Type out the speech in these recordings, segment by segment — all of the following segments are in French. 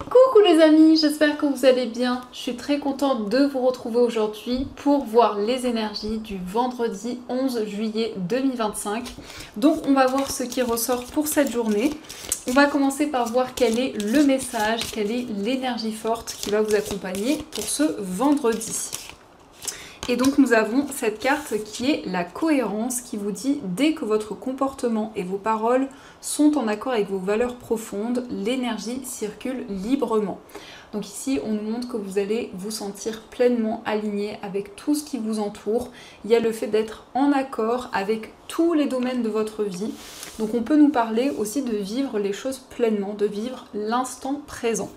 Coucou les amis, j'espère que vous allez bien. Je suis très contente de vous retrouver aujourd'hui pour voir les énergies du vendredi 11 juillet 2025. Donc on va voir ce qui ressort pour cette journée. On va commencer par voir quel est le message, quelle est l'énergie forte qui va vous accompagner pour ce vendredi. Et donc nous avons cette carte qui est la cohérence, qui vous dit dès que votre comportement et vos paroles sont en accord avec vos valeurs profondes, l'énergie circule librement. Donc ici on nous montre que vous allez vous sentir pleinement aligné avec tout ce qui vous entoure. Il y a le fait d'être en accord avec tous les domaines de votre vie. Donc on peut nous parler aussi de vivre les choses pleinement, de vivre l'instant présent.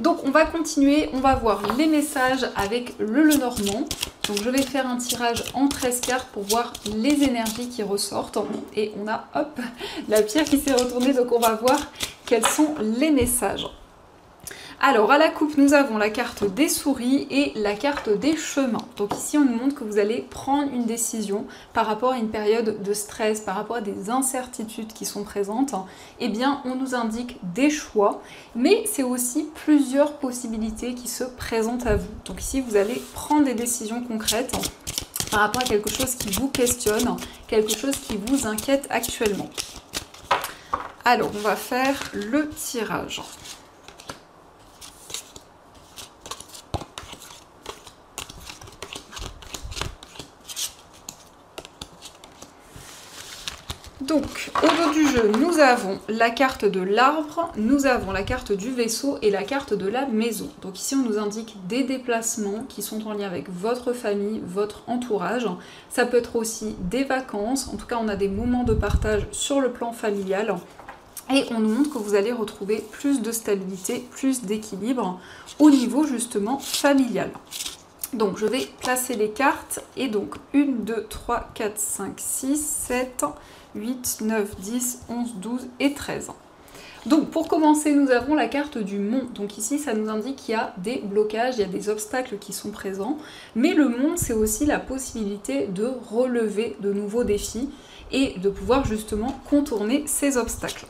Donc on va continuer, on va voir les messages avec le Lenormand. Donc je vais faire un tirage en 13 cartes pour voir les énergies qui ressortent. Et on a, hop, la pierre qui s'est retournée, donc on va voir quels sont les messages. Alors à la coupe, nous avons la carte des souris et la carte des chemins. Donc ici, on nous montre que vous allez prendre une décision par rapport à une période de stress, par rapport à des incertitudes qui sont présentes. Eh bien, on nous indique des choix, mais c'est aussi plusieurs possibilités qui se présentent à vous. Donc ici, vous allez prendre des décisions concrètes par rapport à quelque chose qui vous questionne, quelque chose qui vous inquiète actuellement. Alors, on va faire le tirage. Donc, au dos du jeu, nous avons la carte de l'arbre, nous avons la carte du vaisseau et la carte de la maison. Donc ici, on nous indique des déplacements qui sont en lien avec votre famille, votre entourage. Ça peut être aussi des vacances, en tout cas, on a des moments de partage sur le plan familial. Et on nous montre que vous allez retrouver plus de stabilité, plus d'équilibre au niveau justement familial. Donc je vais placer les cartes, et donc 1, 2, 3, 4, 5, 6, 7, 8, 9, 10, 11, 12 et 13. Donc pour commencer, nous avons la carte du mont. Donc ici, ça nous indique qu'il y a des blocages, il y a des obstacles qui sont présents. Mais le mont, c'est aussi la possibilité de relever de nouveaux défis et de pouvoir justement contourner ces obstacles.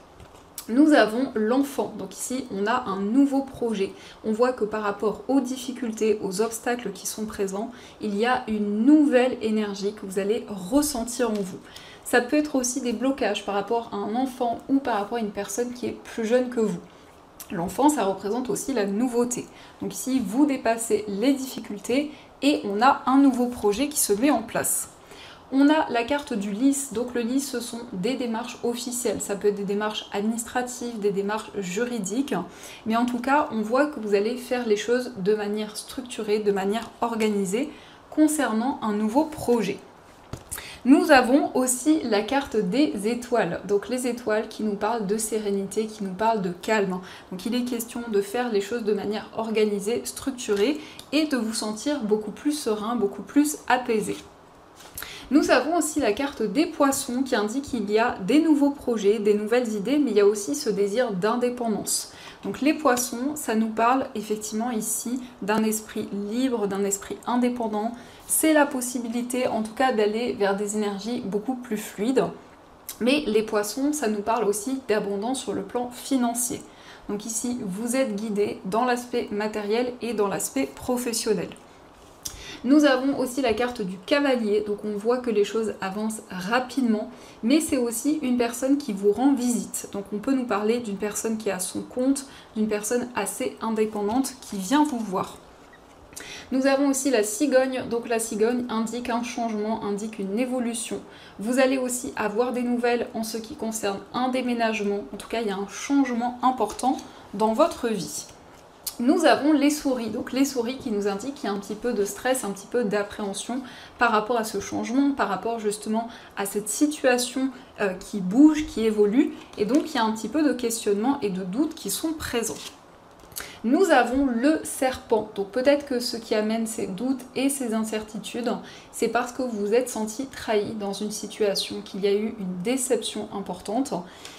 Nous avons l'enfant, donc ici on a un nouveau projet. On voit que par rapport aux difficultés, aux obstacles qui sont présents, il y a une nouvelle énergie que vous allez ressentir en vous. Ça peut être aussi des blocages par rapport à un enfant ou par rapport à une personne qui est plus jeune que vous. L'enfant, ça représente aussi la nouveauté. Donc ici, vous dépassez les difficultés et on a un nouveau projet qui se met en place. On a la carte du lys, donc le lys ce sont des démarches officielles, ça peut être des démarches administratives, des démarches juridiques, mais en tout cas on voit que vous allez faire les choses de manière structurée, de manière organisée concernant un nouveau projet. Nous avons aussi la carte des étoiles, donc les étoiles qui nous parlent de sérénité, qui nous parlent de calme. Donc il est question de faire les choses de manière organisée, structurée et de vous sentir beaucoup plus serein, beaucoup plus apaisé. Nous avons aussi la carte des poissons qui indique qu'il y a des nouveaux projets, des nouvelles idées, mais il y a aussi ce désir d'indépendance. Donc les poissons, ça nous parle effectivement ici d'un esprit libre, d'un esprit indépendant. C'est la possibilité en tout cas d'aller vers des énergies beaucoup plus fluides. Mais les poissons, ça nous parle aussi d'abondance sur le plan financier. Donc ici, vous êtes guidé dans l'aspect matériel et dans l'aspect professionnel. Nous avons aussi la carte du cavalier, donc on voit que les choses avancent rapidement, mais c'est aussi une personne qui vous rend visite. Donc on peut nous parler d'une personne qui est à son compte, d'une personne assez indépendante qui vient vous voir. Nous avons aussi la cigogne, donc la cigogne indique un changement, indique une évolution. Vous allez aussi avoir des nouvelles en ce qui concerne un déménagement, en tout cas il y a un changement important dans votre vie. Nous avons les souris, donc les souris qui nous indiquent qu'il y a un petit peu de stress, un petit peu d'appréhension par rapport à ce changement, par rapport justement à cette situation qui bouge, qui évolue, et donc il y a un petit peu de questionnement et de doutes qui sont présents. Nous avons le serpent, donc peut-être que ce qui amène ces doutes et ces incertitudes, c'est parce que vous vous êtes senti trahi dans une situation, qu'il y a eu une déception importante.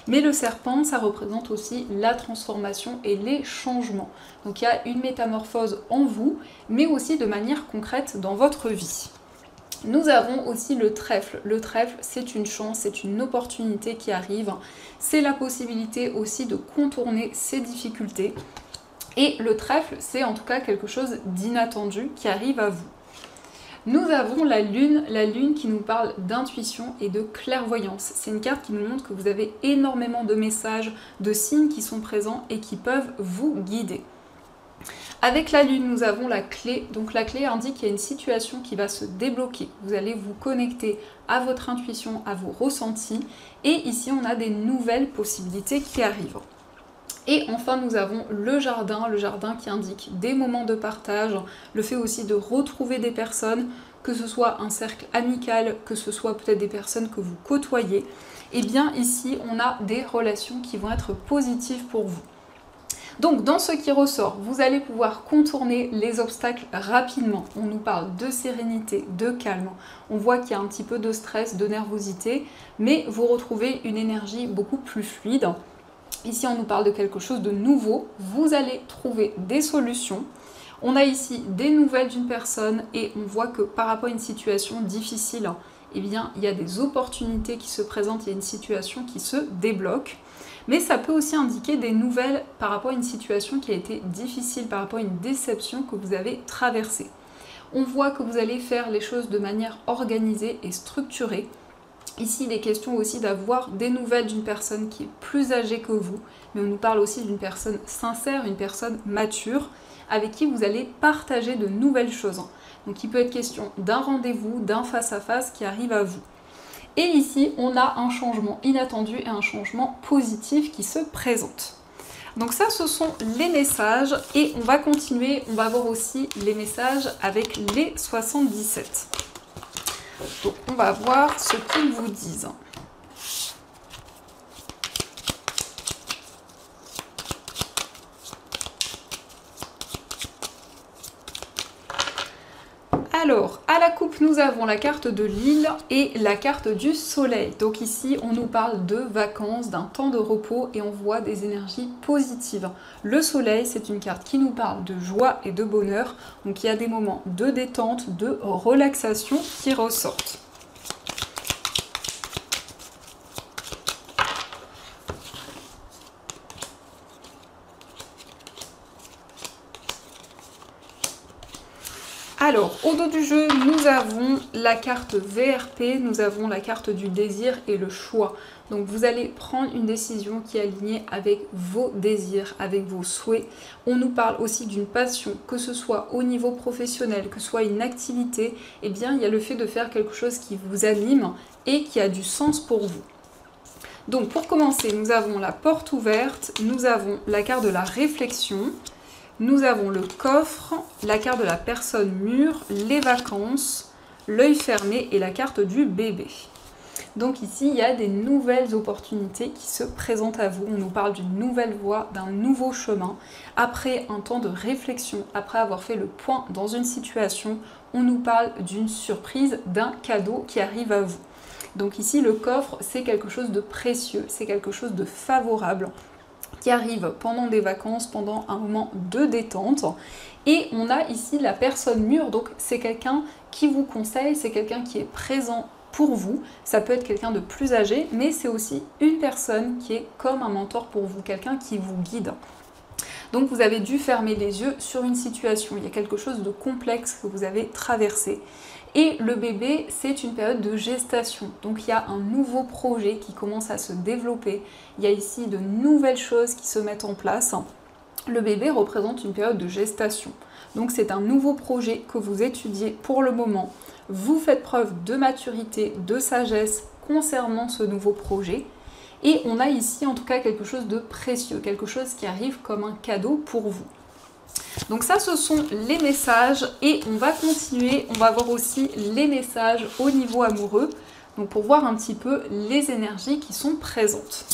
Mais le serpent, ça représente aussi la transformation et les changements. Donc il y a une métamorphose en vous, mais aussi de manière concrète dans votre vie. Nous avons aussi le trèfle. Le trèfle, c'est une chance, c'est une opportunité qui arrive. C'est la possibilité aussi de contourner ces difficultés. Et le trèfle, c'est en tout cas quelque chose d'inattendu qui arrive à vous. Nous avons la lune qui nous parle d'intuition et de clairvoyance. C'est une carte qui nous montre que vous avez énormément de messages, de signes qui sont présents et qui peuvent vous guider. Avec la lune, nous avons la clé. Donc la clé indique qu'il y a une situation qui va se débloquer. Vous allez vous connecter à votre intuition, à vos ressentis. Et ici, on a des nouvelles possibilités qui arrivent. Et enfin, nous avons le jardin qui indique des moments de partage, le fait aussi de retrouver des personnes, que ce soit un cercle amical, que ce soit peut-être des personnes que vous côtoyez. Et bien ici, on a des relations qui vont être positives pour vous. Donc dans ce qui ressort, vous allez pouvoir contourner les obstacles rapidement. On nous parle de sérénité, de calme. On voit qu'il y a un petit peu de stress, de nervosité, mais vous retrouvez une énergie beaucoup plus fluide. Ici, on nous parle de quelque chose de nouveau. Vous allez trouver des solutions. On a ici des nouvelles d'une personne et on voit que par rapport à une situation difficile, eh bien, il y a des opportunités qui se présentent, il y a une situation qui se débloque. Mais ça peut aussi indiquer des nouvelles par rapport à une situation qui a été difficile, par rapport à une déception que vous avez traversée. On voit que vous allez faire les choses de manière organisée et structurée. Ici, il est question aussi d'avoir des nouvelles d'une personne qui est plus âgée que vous, mais on nous parle aussi d'une personne sincère, une personne mature, avec qui vous allez partager de nouvelles choses. Donc il peut être question d'un rendez-vous, d'un face-à-face qui arrive à vous. Et ici, on a un changement inattendu et un changement positif qui se présente. Donc ça, ce sont les messages et on va continuer, on va voir aussi les messages avec les 77. Donc on va voir ce qu'ils vous disent. Alors, à la coupe, nous avons la carte de l'île et la carte du soleil. Donc ici, on nous parle de vacances, d'un temps de repos et on voit des énergies positives. Le soleil, c'est une carte qui nous parle de joie et de bonheur. Donc il y a des moments de détente, de relaxation qui ressortent. Alors, au dos du jeu, nous avons la carte VRP, nous avons la carte du désir et le choix. Donc vous allez prendre une décision qui est alignée avec vos désirs, avec vos souhaits. On nous parle aussi d'une passion, que ce soit au niveau professionnel, que ce soit une activité, eh bien il y a le fait de faire quelque chose qui vous anime et qui a du sens pour vous. Donc pour commencer, nous avons la porte ouverte, nous avons la carte de la réflexion, nous avons le coffre, la carte de la personne mûre, les vacances, l'œil fermé et la carte du bébé. Donc ici, il y a des nouvelles opportunités qui se présentent à vous. On nous parle d'une nouvelle voie, d'un nouveau chemin. Après un temps de réflexion, après avoir fait le point dans une situation, on nous parle d'une surprise, d'un cadeau qui arrive à vous. Donc ici, le coffre, c'est quelque chose de précieux, c'est quelque chose de favorable qui arrive pendant des vacances, pendant un moment de détente. Et on a ici la personne mûre, donc c'est quelqu'un qui vous conseille, c'est quelqu'un qui est présent pour vous. Ça peut être quelqu'un de plus âgé, mais c'est aussi une personne qui est comme un mentor pour vous, quelqu'un qui vous guide. Donc vous avez dû fermer les yeux sur une situation, il y a quelque chose de complexe que vous avez traversé. Et le bébé, c'est une période de gestation. Donc il y a un nouveau projet qui commence à se développer. Il y a ici de nouvelles choses qui se mettent en place. Le bébé représente une période de gestation. Donc c'est un nouveau projet que vous étudiez pour le moment. Vous faites preuve de maturité, de sagesse concernant ce nouveau projet. Et on a ici en tout cas quelque chose de précieux, quelque chose qui arrive comme un cadeau pour vous. Donc ça, ce sont les messages et on va continuer, on va voir aussi les messages au niveau amoureux, donc pour voir un petit peu les énergies qui sont présentes.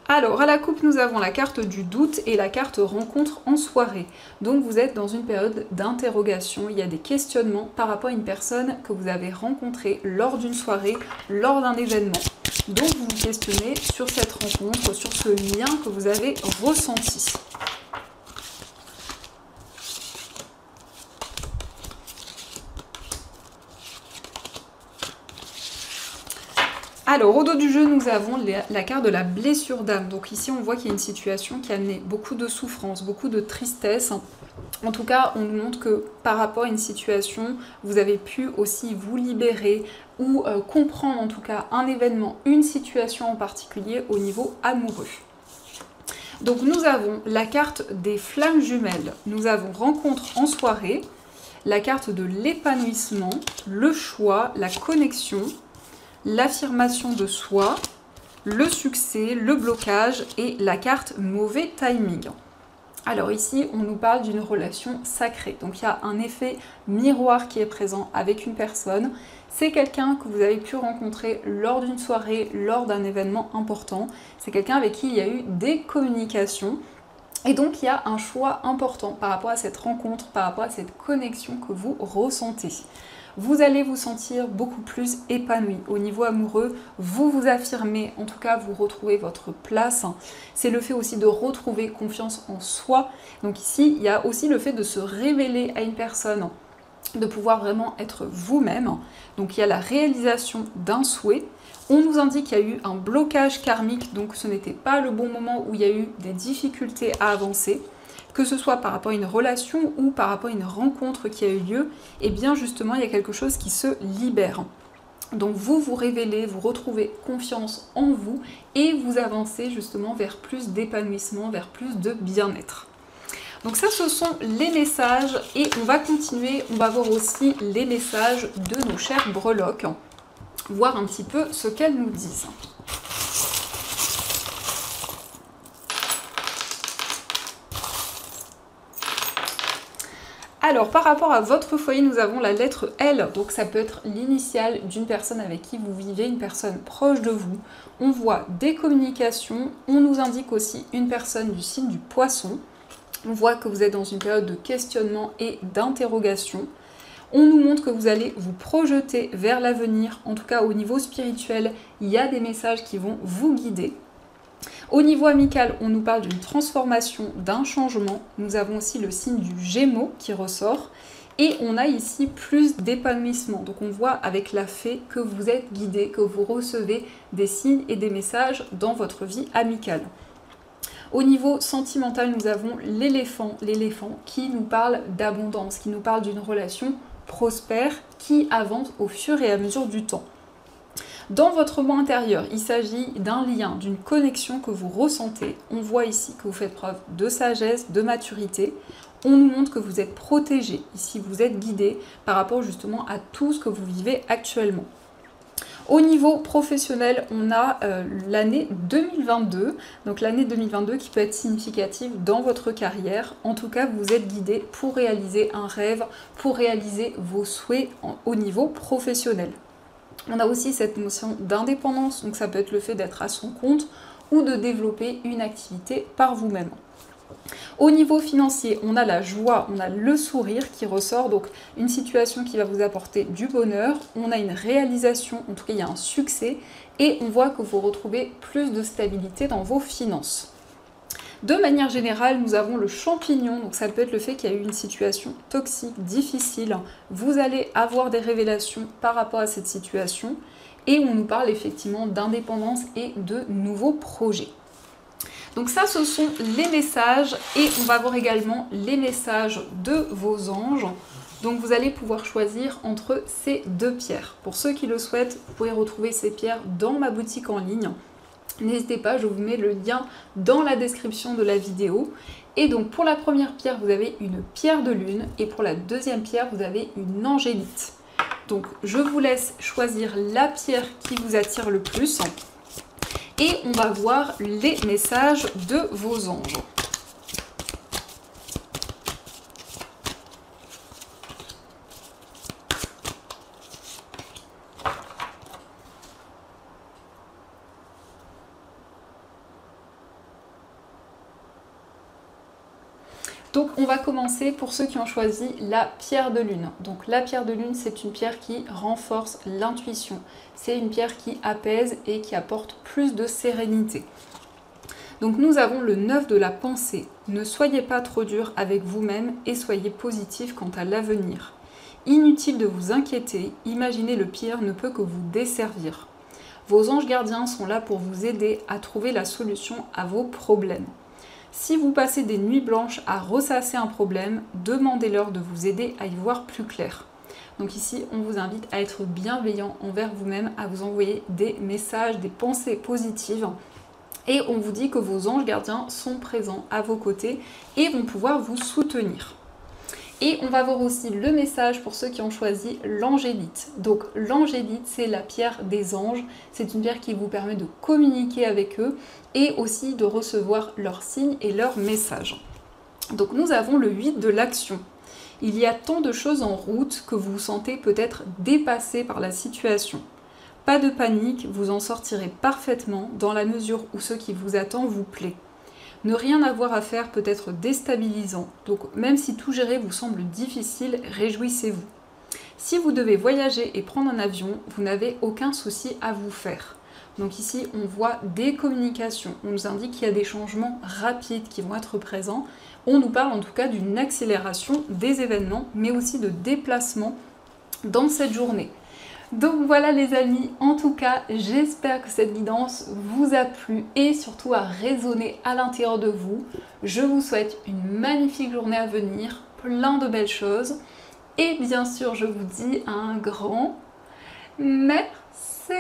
Alors, à la coupe, nous avons la carte du doute et la carte rencontre en soirée. Donc, vous êtes dans une période d'interrogation. Il y a des questionnements par rapport à une personne que vous avez rencontrée lors d'une soirée, lors d'un événement. Donc vous vous questionnez sur cette rencontre, sur ce lien que vous avez ressenti. Alors, au dos du jeu, nous avons la carte de la blessure d'âme. Donc ici, on voit qu'il y a une situation qui a amené beaucoup de souffrance, beaucoup de tristesse. En tout cas, on nous montre que par rapport à une situation, vous avez pu aussi vous libérer ou comprendre en tout cas un événement, une situation en particulier au niveau amoureux. Donc nous avons la carte des flammes jumelles, nous avons rencontre en soirée, la carte de l'épanouissement, le choix, la connexion, l'affirmation de soi, le succès, le blocage et la carte mauvais timing. Alors ici, on nous parle d'une relation sacrée. Donc il y a un effet miroir qui est présent avec une personne. C'est quelqu'un que vous avez pu rencontrer lors d'une soirée, lors d'un événement important. C'est quelqu'un avec qui il y a eu des communications. Et donc il y a un choix important par rapport à cette rencontre, par rapport à cette connexion que vous ressentez. Vous allez vous sentir beaucoup plus épanoui. Au niveau amoureux, vous vous affirmez, en tout cas vous retrouvez votre place. C'est le fait aussi de retrouver confiance en soi. Donc ici, il y a aussi le fait de se révéler à une personne, de pouvoir vraiment être vous-même. Donc il y a la réalisation d'un souhait. On nous indique qu'il y a eu un blocage karmique, donc ce n'était pas le bon moment où il y a eu des difficultés à avancer. Que ce soit par rapport à une relation ou par rapport à une rencontre qui a eu lieu, et bien justement il y a quelque chose qui se libère. Donc vous vous révélez, vous retrouvez confiance en vous et vous avancez justement vers plus d'épanouissement, vers plus de bien-être. Donc ça, ce sont les messages et on va continuer, on va voir aussi les messages de nos chères breloques, voir un petit peu ce qu'elles nous disent. Alors, par rapport à votre foyer, nous avons la lettre L. Donc, ça peut être l'initiale d'une personne avec qui vous vivez, une personne proche de vous. On voit des communications. On nous indique aussi une personne du signe du Poisson. On voit que vous êtes dans une période de questionnement et d'interrogation. On nous montre que vous allez vous projeter vers l'avenir. En tout cas, au niveau spirituel, il y a des messages qui vont vous guider. Au niveau amical, on nous parle d'une transformation, d'un changement. Nous avons aussi le signe du Gémeaux qui ressort. Et on a ici plus d'épanouissement. Donc on voit avec la fée que vous êtes guidé, que vous recevez des signes et des messages dans votre vie amicale. Au niveau sentimental, nous avons l'éléphant qui nous parle d'abondance, qui nous parle d'une relation prospère qui avance au fur et à mesure du temps. Dans votre moi intérieur, il s'agit d'un lien, d'une connexion que vous ressentez. On voit ici que vous faites preuve de sagesse, de maturité. On nous montre que vous êtes protégé. Ici, vous êtes guidé par rapport justement à tout ce que vous vivez actuellement. Au niveau professionnel, on a l'année 2022. Donc l'année 2022 qui peut être significative dans votre carrière. En tout cas, vous êtes guidé pour réaliser un rêve, pour réaliser vos souhaits au niveau professionnel. On a aussi cette notion d'indépendance, donc ça peut être le fait d'être à son compte ou de développer une activité par vous-même. Au niveau financier, on a la joie, on a le sourire qui ressort, donc une situation qui va vous apporter du bonheur, on a une réalisation, en tout cas il y a un succès, et on voit que vous retrouvez plus de stabilité dans vos finances. De manière générale, nous avons le champignon, donc ça peut être le fait qu'il y a eu une situation toxique, difficile. Vous allez avoir des révélations par rapport à cette situation et on nous parle effectivement d'indépendance et de nouveaux projets. Donc ça, ce sont les messages et on va voir également les messages de vos anges. Donc vous allez pouvoir choisir entre ces deux pierres. Pour ceux qui le souhaitent, vous pouvez retrouver ces pierres dans ma boutique en ligne. N'hésitez pas, je vous mets le lien dans la description de la vidéo. Et donc pour la première pierre, vous avez une pierre de lune et pour la deuxième pierre, vous avez une angélite. Donc je vous laisse choisir la pierre qui vous attire le plus et on va voir les messages de vos anges. Donc on va commencer pour ceux qui ont choisi la pierre de lune. Donc la pierre de lune, c'est une pierre qui renforce l'intuition. C'est une pierre qui apaise et qui apporte plus de sérénité. Donc nous avons le 9 de la pensée. Ne soyez pas trop dur avec vous-même et soyez positif quant à l'avenir. Inutile de vous inquiéter, imaginer le pire ne peut que vous desservir. Vos anges gardiens sont là pour vous aider à trouver la solution à vos problèmes. Si vous passez des nuits blanches à ressasser un problème, demandez-leur de vous aider à y voir plus clair. Donc ici, on vous invite à être bienveillant envers vous-même, à vous envoyer des messages, des pensées positives. Et on vous dit que vos anges gardiens sont présents à vos côtés et vont pouvoir vous soutenir. Et on va voir aussi le message pour ceux qui ont choisi l'angélite. Donc l'angélite, c'est la pierre des anges. C'est une pierre qui vous permet de communiquer avec eux et aussi de recevoir leurs signes et leurs messages. Donc nous avons le 8 de l'action. Il y a tant de choses en route que vous vous sentez peut-être dépassé par la situation. Pas de panique, vous en sortirez parfaitement dans la mesure où ce qui vous attend vous plaît. Ne rien avoir à faire peut être déstabilisant, donc même si tout gérer vous semble difficile, réjouissez-vous. Si vous devez voyager et prendre un avion, vous n'avez aucun souci à vous faire. Donc ici, on voit des communications, on nous indique qu'il y a des changements rapides qui vont être présents. On nous parle en tout cas d'une accélération des événements, mais aussi de déplacements dans cette journée. Donc voilà les amis, en tout cas j'espère que cette guidance vous a plu et surtout a résonné à l'intérieur de vous. Je vous souhaite une magnifique journée à venir, plein de belles choses et bien sûr je vous dis un grand merci.